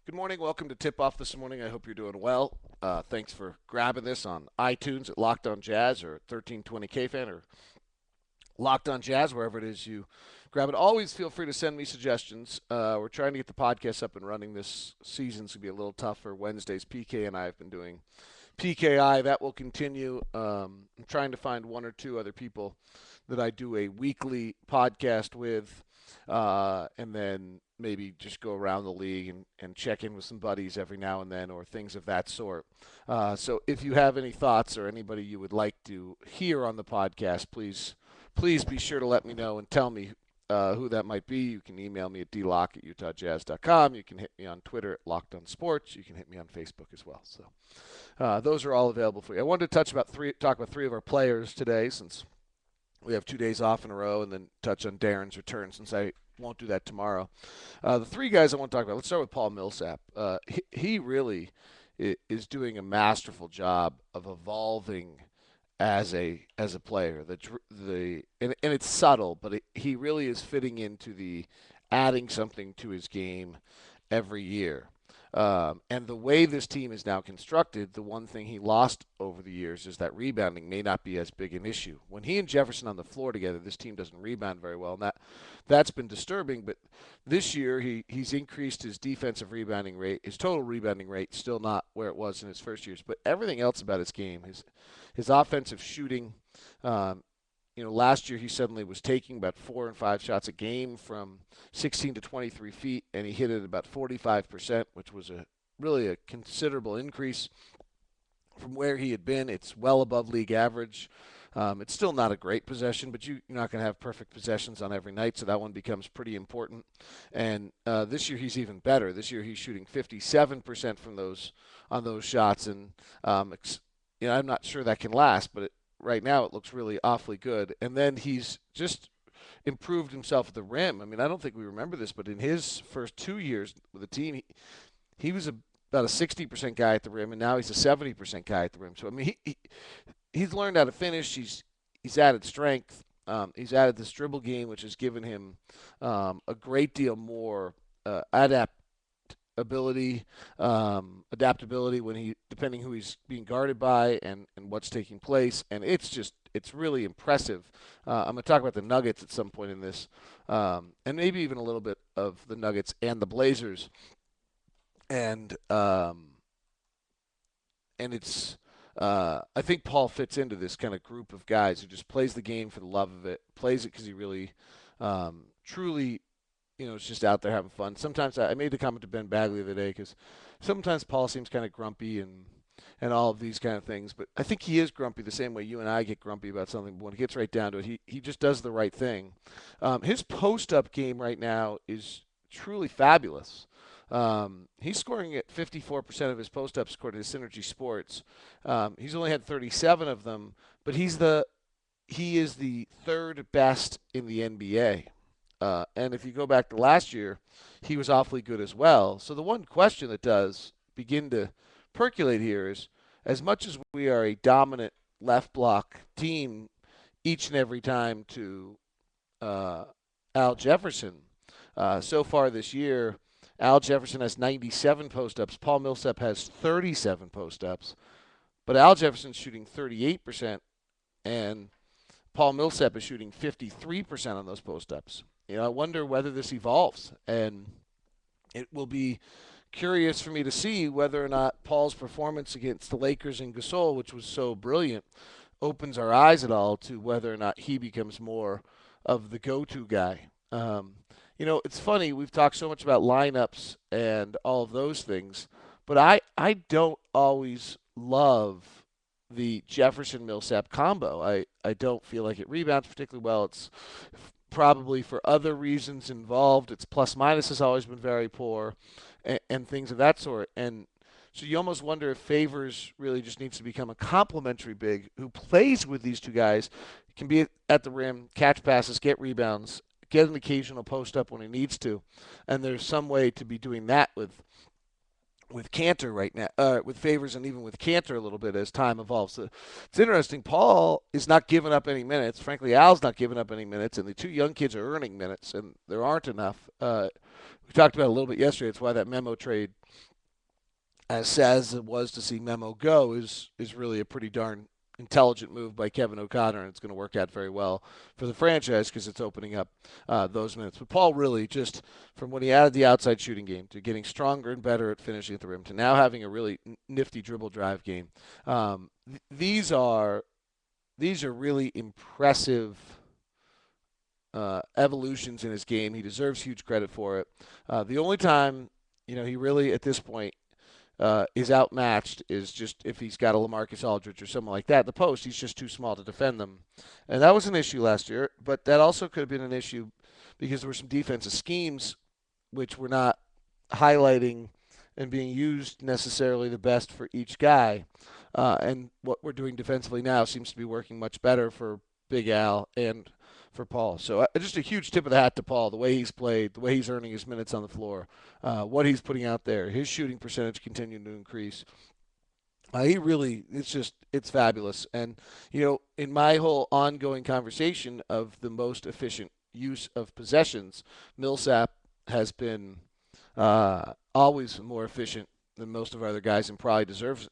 Good morning. Welcome to Tip Off this morning. I hope you're doing well. Thanks for grabbing this on iTunes at Locked On Jazz or 1320 KFan or Locked On Jazz, wherever it is you grab it. Always feel free to send me suggestions. We're trying to get the podcast up and running this season. It's going to be a little tougher. Wednesdays, PK and I have been doing PKI. That will continue. I'm trying to find one or two other people that I do a weekly podcast with, and then maybe just go around the league and check in with some buddies every now and then or things of that sort. So if you have any thoughts or anybody you would like to hear on the podcast, please be sure to let me know and tell me who that might be. You can email me at dlock@utahjazz.com. You can hit me on Twitter at Locked On Sports. You can hit me on Facebook as well. So those are all available for you. I wanted to talk about three of our players today, since we have 2 days off in a row, and then touch on Darren's return, since I won't do that tomorrow. The three guys I want to talk about. Let's start with Paul Millsap. He really is doing a masterful job of evolving as a player. And it's subtle, but he really is fitting into the adding something to his game every year. And the way this team is now constructed, the one thing he lost over the years is that rebounding may not be as big an issue. When he and Jefferson on the floor together, this team doesn't rebound very well, and that's been disturbing. But this year, he's increased his defensive rebounding rate. His total rebounding rate still not where it was in his first years, but everything else about his game, his offensive shooting. Last year he suddenly was taking about 4 and 5 shots a game from 16 to 23 feet, and he hit it about 45%, which was really a considerable increase from where he had been. It's well above league average. It's still not a great possession, but you're not going to have perfect possessions on every night, so that one becomes pretty important. And this year he's even better. This year he's shooting 57% on those shots, and I'm not sure that can last, but right now it looks really awfully good. And then he's just improved himself at the rim. I mean, I don't think we remember this, but in his first 2 years with the team, he was about a 60% guy at the rim, and now he's a 70% guy at the rim. So, I mean, he's learned how to finish. He's added strength. He's added this dribble game, which has given him a great deal more adaptability when depending who he's being guarded by and what's taking place, and it's really impressive. I'm going to talk about the Nuggets at some point in this, and maybe even a little bit of the Nuggets and the Blazers, and it's. I think Paul fits into this kind of group of guys who just plays the game for the love of it, plays it because he really, truly, is just out there having fun. Sometimes I made the comment to Ben Bagley the other day because sometimes Paul seems kind of grumpy and all of these kind of things, but I think he is grumpy the same way you and I get grumpy about something. But when it gets right down to it, he just does the right thing. His post-up game right now is truly fabulous. He's scoring at 54% of his post-ups according to Synergy Sports. He's only had 37 of them, but he is the third best in the NBA. And if you go back to last year, he was awfully good as well. So the one question that does begin to percolate here is, as much as we are a dominant left block team each and every time to Al Jefferson, so far this year, Al Jefferson has 97 post-ups. Paul Millsap has 37 post-ups. But Al Jefferson's shooting 38%, and Paul Millsap is shooting 53% on those post-ups. I wonder whether this evolves, and it will be curious for me to see whether or not Paul's performance against the Lakers and Gasol, which was so brilliant, opens our eyes at all to whether or not he becomes more of the go-to guy. It's funny, we've talked so much about lineups and all of those things, but I don't always love the Jefferson-Millsap combo. I don't feel like it rebounds particularly well. It's probably for other reasons involved. Its plus-minus has always been very poor and things of that sort. And so you almost wonder if Favors really just needs to become a complementary big who plays with these two guys, can be at the rim, catch passes, get rebounds, get an occasional post up when he needs to, and there's some way to be doing that with with Cantor right now, with Favors and even with Cantor a little bit as time evolves. So it's interesting. Paul is not giving up any minutes. Frankly, Al's not giving up any minutes, and the two young kids are earning minutes, and there aren't enough. We talked about it a little bit yesterday. It's why that Memo trade, as sad as it was to see Memo go, is really a pretty darn intelligent move by Kevin O'Connor, and it's going to work out very well for the franchise because it's opening up those minutes. But Paul really just, from when he added the outside shooting game to getting stronger and better at finishing at the rim to now having a really nifty dribble drive game, these are really impressive evolutions in his game. He deserves huge credit for it. The only time he really at this point is outmatched is just if he's got a LaMarcus Aldridge or someone like that in the post. He's just too small to defend them. And that was an issue last year, but that also could have been an issue because there were some defensive schemes which were not highlighting and being used necessarily the best for each guy. And what we're doing defensively now seems to be working much better for Big Al and for Paul. So just a huge tip of the hat to Paul, the way he's played, the way he's earning his minutes on the floor, what he's putting out there. His shooting percentage continuing to increase. It's fabulous. And, in my whole ongoing conversation of the most efficient use of possessions, Milsap has been always more efficient than most of our other guys and probably deserves,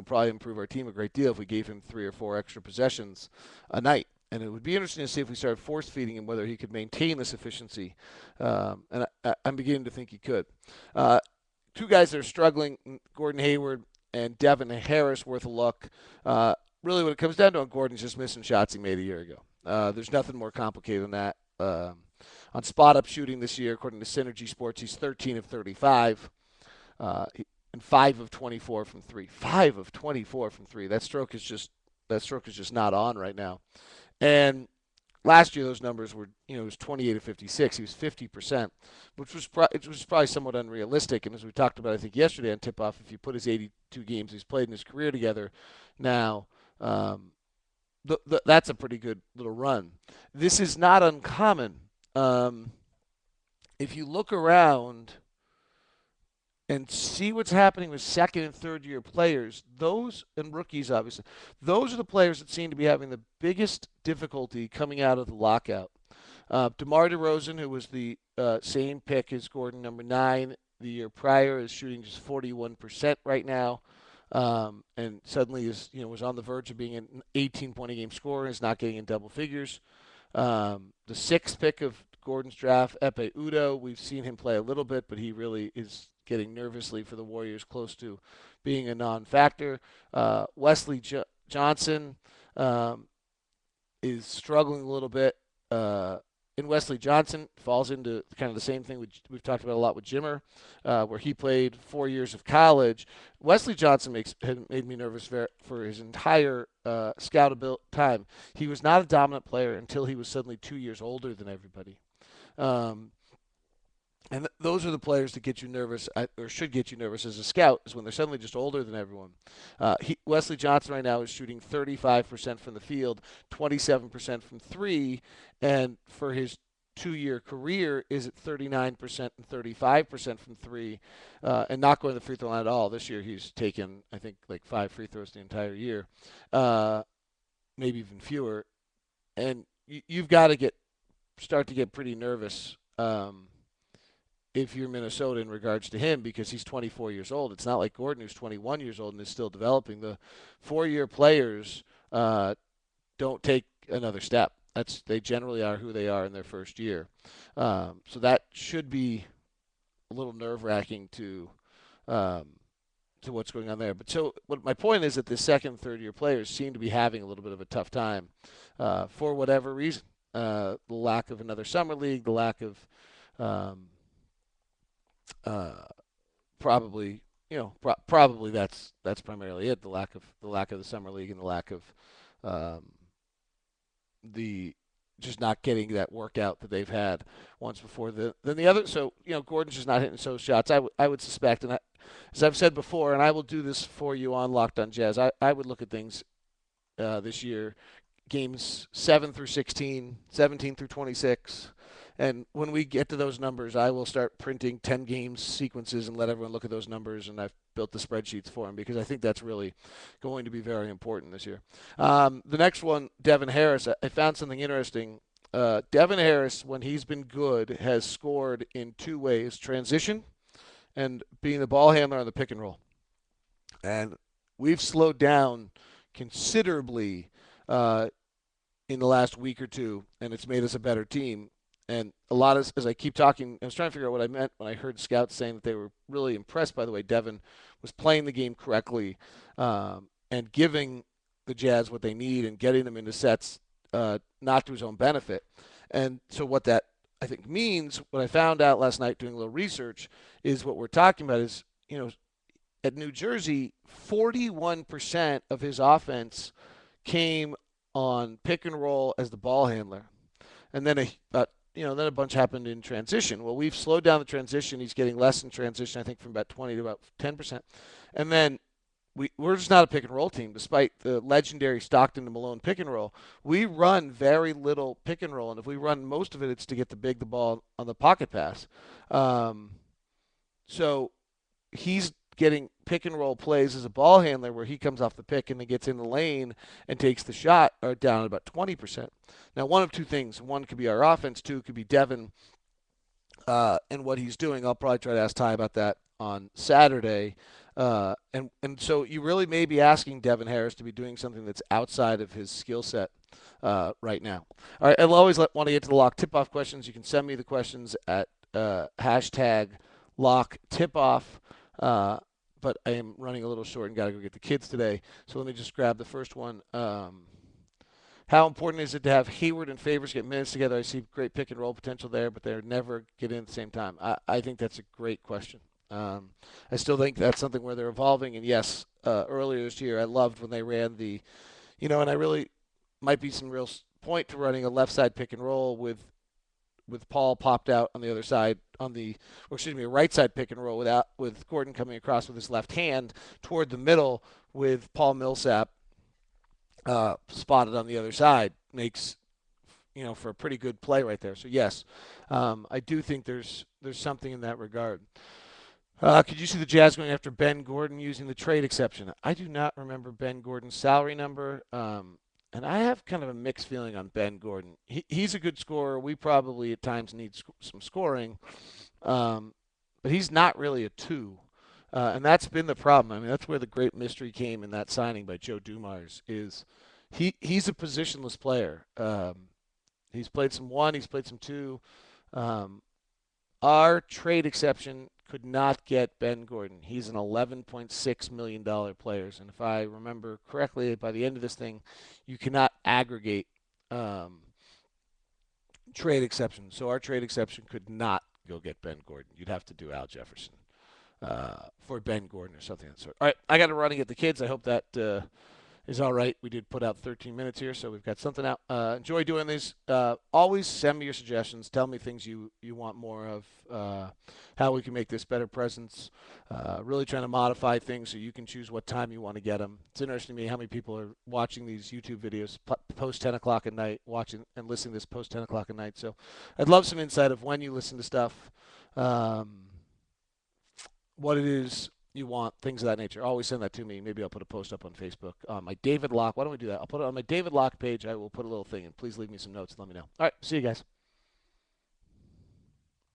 probably improve our team a great deal if we gave him 3 or 4 extra possessions a night. And it would be interesting to see if we started force feeding him whether he could maintain this efficiency. And I'm beginning to think he could. Two guys that are struggling, Gordon Hayward and Devin Harris, worth a look. Really, what it comes down to on Gordon's just missing shots he made a year ago. There's nothing more complicated than that. On spot-up shooting this year, according to Synergy Sports, he's 13 of 35 and 5 of 24 from 3. 5 of 24 from 3. That stroke is just not on right now. And last year, those numbers were, it was 28 of 56. He was 50%, which was probably somewhat unrealistic. And as we talked about, I think, yesterday on Tip-Off, if you put his 82 games he's played in his career together now, that's a pretty good little run. This is not uncommon. If you look around and see what's happening with second and third year players, those and rookies obviously, those are the players that seem to be having the biggest difficulty coming out of the lockout. DeMar DeRozan, who was the same pick as Gordon, number 9 the year prior, is shooting just 41% right now, and suddenly was on the verge of being an 18-point-a-game scorer and is not getting in double figures. The 6th pick of Gordon's draft, Epe Udo, we've seen him play a little bit, but he really is getting nervously for the Warriors, close to being a non-factor. Wesley Johnson is struggling a little bit. And Wesley Johnson falls into kind of the same thing we've talked about a lot with Jimmer, where he played 4 years of college. Wesley Johnson made me nervous for his entire scoutable time. He was not a dominant player until he was suddenly 2 years older than everybody. And those are the players that get you nervous, or should get you nervous as a scout, is when they're suddenly just older than everyone. Wesley Johnson right now is shooting 35% from the field, 27% from 3, and for his 2-year career is at 39% and 35% from 3, and not going to the free throw line at all. This year he's taken, I think, like 5 free throws the entire year, maybe even fewer. And you've got to start to get pretty nervous if you're Minnesota in regards to him, because he's 24 years old. It's not like Gordon, who's 21 years old and is still developing. The 4-year players don't take another step. They generally are who they are in their first year. So that should be a little nerve-wracking to what's going on there. But so what my point is that the second, third-year players seem to be having a little bit of a tough time for whatever reason. The lack of another summer league, the lack of probably that's primarily it. The lack of the summer league and the lack of the just not getting that workout that they've had once before. Then the other, so Gordon's just not hitting those shots. I would suspect, and as I've said before, and I will do this for you on Locked On Jazz. I would look at things this year, games 7 through 16, 17 through 26. And when we get to those numbers, I will start printing 10 games sequences and let everyone look at those numbers. And I've built the spreadsheets for them because I think that's really going to be very important this year. The next one, Devin Harris. I found something interesting. Devin Harris, when he's been good, has scored in two ways: transition and being the ball handler on the pick and roll. And we've slowed down considerably in the last week or two, and it's made us a better team. And a lot of, as I keep talking, I was trying to figure out what I meant when I heard scouts saying that they were really impressed by the way Devin was playing the game correctly and giving the Jazz what they need and getting them into sets, not to his own benefit. And so what that I think means, what I found out last night doing a little research, is what we're talking about is, at New Jersey, 41% of his offense came on pick and roll as the ball handler, and then then a bunch happened in transition. Well, we've slowed down the transition. He's getting less in transition, I think, from about 20 to about 10%, and then we're just not a pick and roll team, despite the legendary Stockton to Malone pick and roll. We run very little pick and roll, and if we run most of it, it's to get the ball on the pocket pass. So he's getting pick and roll plays as a ball handler where he comes off the pick and then gets in the lane and takes the shot, or down at about 20%. Now, one of two things. One could be our offense. Two could be Devin and what he's doing. I'll probably try to ask Ty about that on Saturday. And so you really may be asking Devin Harris to be doing something that's outside of his skill set right now. All right, I'll always want to get to the Locke tip-off questions. You can send me the questions at hashtag Locke tip-off. But I am running a little short and got to go get the kids today. So let me just grab the first one. How important is it to have Hayward and Favors get minutes together? I see great pick and roll potential there, but they never get in at the same time. I think that's a great question. I still think that's something where they're evolving. And yes, earlier this year, I loved when they ran and I really might be some real point to running a left side pick and roll with Paul popped out on the other side a right side pick and roll with Gordon coming across with his left hand toward the middle with Paul Millsap spotted on the other side makes for a pretty good play right there. So yes, I do think there's something in that regard. Could you see the Jazz going after Ben Gordon using the trade exception? I do not remember Ben Gordon's salary number. And I have kind of a mixed feeling on Ben Gordon. He's a good scorer. We probably at times need some scoring, but he's not really a two, and that's been the problem. I mean, that's where the great mystery came in that signing by Joe Dumars. Is he's a positionless player. He's played some one, he's played some two. Our trade exception could not get Ben Gordon. He's an $11.6 million player. And if I remember correctly, by the end of this thing, you cannot aggregate trade exceptions. So our trade exception could not go get Ben Gordon. You'd have to do Al Jefferson for Ben Gordon or something of that sort. All right, I got to run and get the kids. I hope that is all right. We did put out 13 minutes here, so we've got something out. Enjoy doing these. Always send me your suggestions. Tell me things you want more of, how we can make this better presence. Really trying to modify things so you can choose what time you want to get them. It's interesting to me how many people are watching these YouTube videos post 10 o'clock at night, watching and listening to this post 10 o'clock at night. So I'd love some insight of when you listen to stuff, what it is you want, things of that nature. Always send that to me. Maybe I'll put a post up on Facebook. My David Locke. Why don't we do that? I'll put it on my David Locke page. I will put a little thing in. Please leave me some notes and let me know. All right. See you guys.